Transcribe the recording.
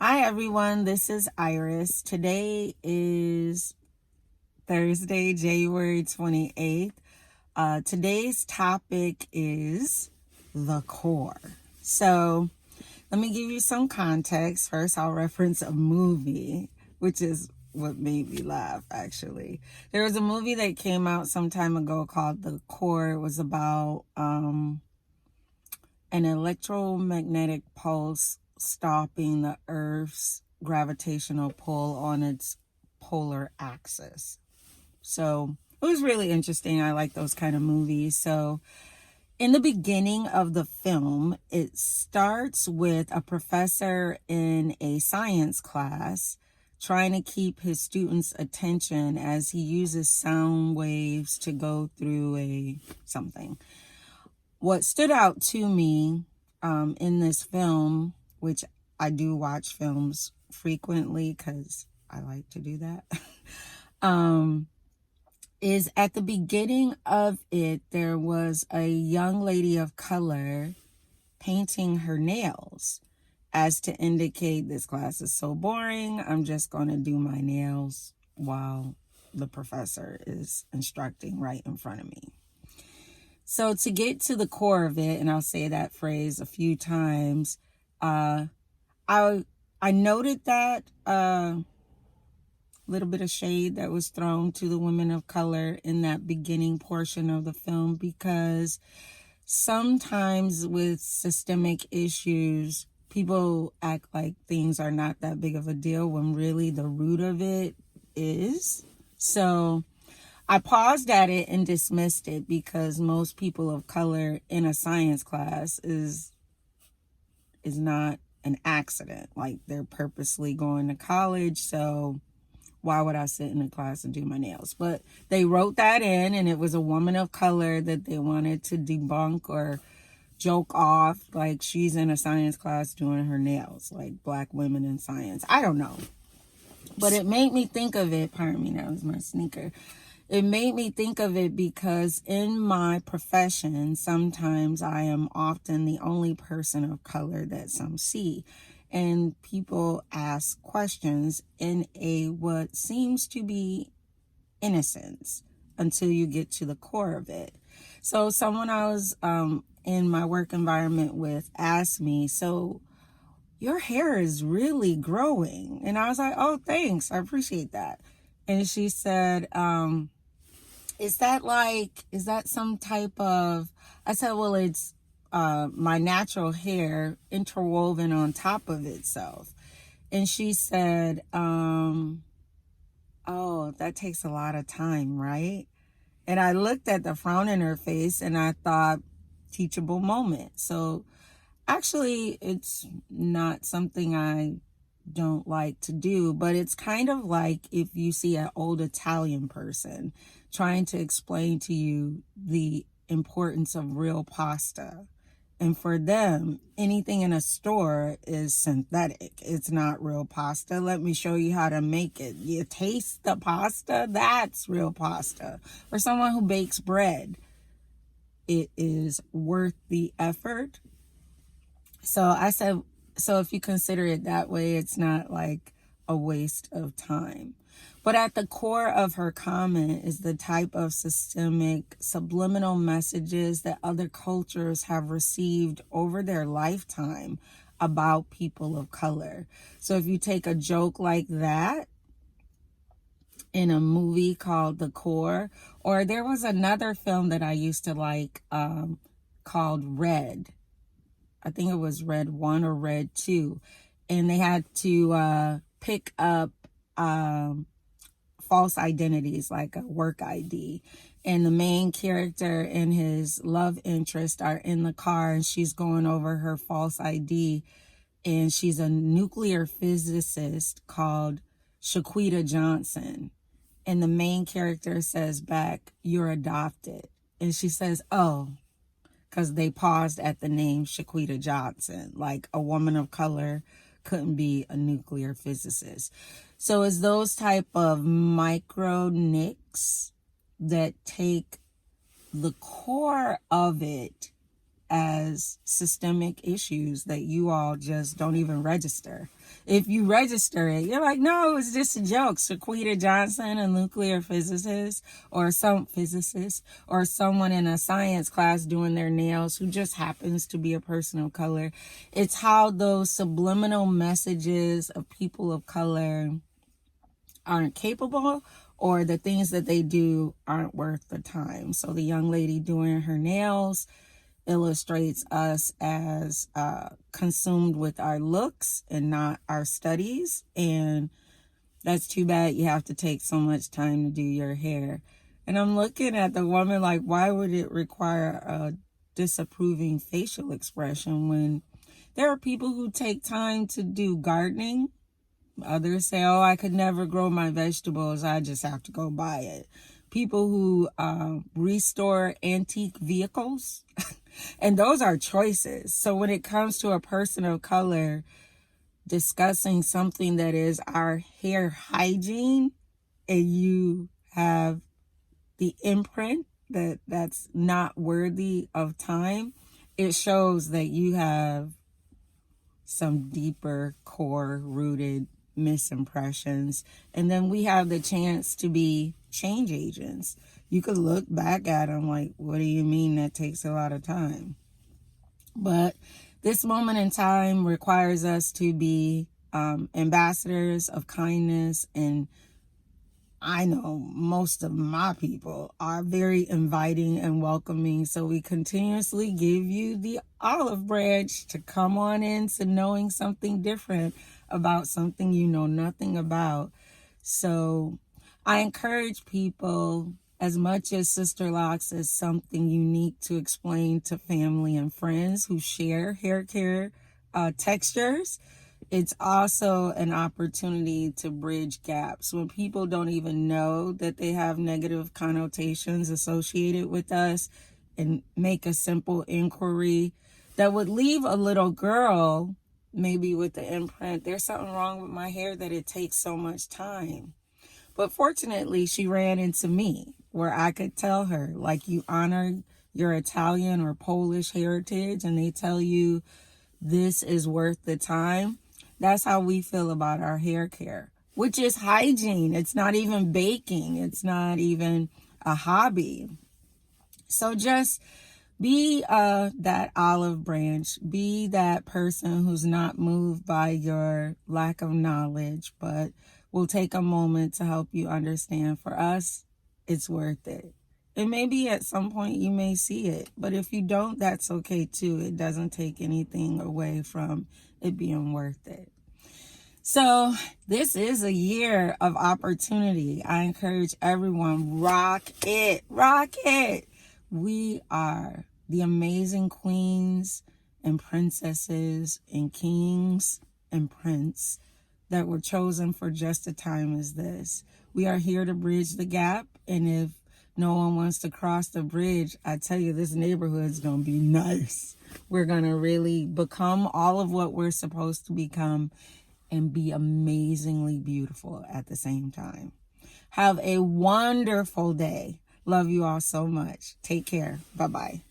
Hi everyone, this is Iris. Today is Thursday, January 28th. Today's topic is the core. So let me give you some context. First, I'll reference a movie, which is what made me laugh, actually. There was a movie that came out some time ago called The Core. It was about an electromagnetic pulse stopping the Earth's gravitational pull on its polar axis. So it was really interesting. I like those kind of movies. So in the beginning of the film, it starts with a professor in a science class trying to keep his students' attention as he uses sound waves to go through something. What stood out to me in this film, which I do watch films frequently because I like to do that, is at the beginning of it, there was a young lady of color painting her nails as to indicate this class is so boring. I'm just going to do my nails while the professor is instructing right in front of me. So to get to the core of it, and I'll say that phrase a few times, I noted that little bit of shade that was thrown to the women of color in that beginning portion of the film, because sometimes with systemic issues, people act like things are not that big of a deal when really the root of it is. So I paused at it and dismissed it because most people of color in a science class is not an accident. Like, they're purposely going to college, so why would I sit in a class and do my nails? But they wrote that in, and it was a woman of color that they wanted to debunk or joke off, like she's in a science class doing her nails, like black women in science. I don't know. But it made me think of it. Pardon me, that was my sneaker. It made me think of it because in my profession, sometimes I am often the only person of color that some see. And people ask questions in what seems to be innocence until you get to the core of it. So someone I was in my work environment with asked me, so your hair is really growing. And I was like, oh, thanks. I appreciate that. And she said, is that some type of, I said, well, it's my natural hair interwoven on top of itself. And she said, oh, that takes a lot of time, right? And I looked at the frown in her face and I thought, teachable moment. So actually, it's not something I don't like to do, but it's kind of like if you see an old Italian person trying to explain to you the importance of real pasta. And for them, anything in a store is synthetic. It's not real pasta. Let me show you how to make it. You taste the pasta, that's real pasta. For someone who bakes bread, it is worth the effort. So I said, so if you consider it that way, it's not like a waste of time. But at the core of her comment is the type of systemic subliminal messages that other cultures have received over their lifetime about people of color. So if you take a joke like that in a movie called The Core, or there was another film that I used to like called Red. I think it was Red 1 or Red 2. And they had to pick up false identities, like a work ID. And the main character and his love interest are in the car, and she's going over her false ID. And she's a nuclear physicist called Shaquita Johnson. And the main character says back, "You're adopted." And she says, "Oh," because they paused at the name Shaquita Johnson. Like, a woman of color couldn't be a nuclear physicist. So it's those type of micro nicks that take the core of it as systemic issues that you all just don't even register. If you register it, you're like, no, it's just a joke. Sequita Johnson, a nuclear physicist, or some physicist, or someone in a science class doing their nails who just happens to be a person of color. It's how those subliminal messages of people of color aren't capable, or the things that they do aren't worth the time. So the young lady doing her nails illustrates us as consumed with our looks and not our studies. And that's too bad you have to take so much time to do your hair. And I'm looking at the woman like, why would it require a disapproving facial expression when there are people who take time to do gardening? Others say, oh, I could never grow my vegetables. I just have to go buy it. People who restore antique vehicles. And those are choices. So when it comes to a person of color discussing something that is our hair hygiene, and you have the imprint that's not worthy of time, it shows that you have some deeper core rooted misimpressions. And then we have the chance to be change agents. You could look back at them like, what do you mean that takes a lot of time? But this moment in time requires us to be ambassadors of kindness. And I know most of my people are very inviting and welcoming. So we continuously give you the olive branch to come on into knowing something different about something you know nothing about. So I encourage people, as much as Sister Locks is something unique to explain to family and friends who share hair care textures, it's also an opportunity to bridge gaps when people don't even know that they have negative connotations associated with us, and make a simple inquiry that would leave a little girl maybe with the imprint, there's something wrong with my hair that it takes so much time. But fortunately, she ran into me where I could tell her, like, you honor your Italian or Polish heritage and they tell you this is worth the time. That's how we feel about our hair care, which is hygiene. It's not even baking. It's not even a hobby. So just be that olive branch. Be that person who's not moved by your lack of knowledge, but will take a moment to help you understand. For us, it's worth it. And maybe at some point you may see it, but if you don't, that's okay too. It doesn't take anything away from it being worth it. So this is a year of opportunity. I encourage everyone, rock it, rock it. We are the amazing queens and princesses and kings and prince that were chosen for just a time as this. We are here to bridge the gap, and if no one wants to cross the bridge, I tell you, this neighborhood is going to be nice. We're going to really become all of what we're supposed to become and be amazingly beautiful at the same time. Have a wonderful day. Love you all so much. Take care. Bye-bye.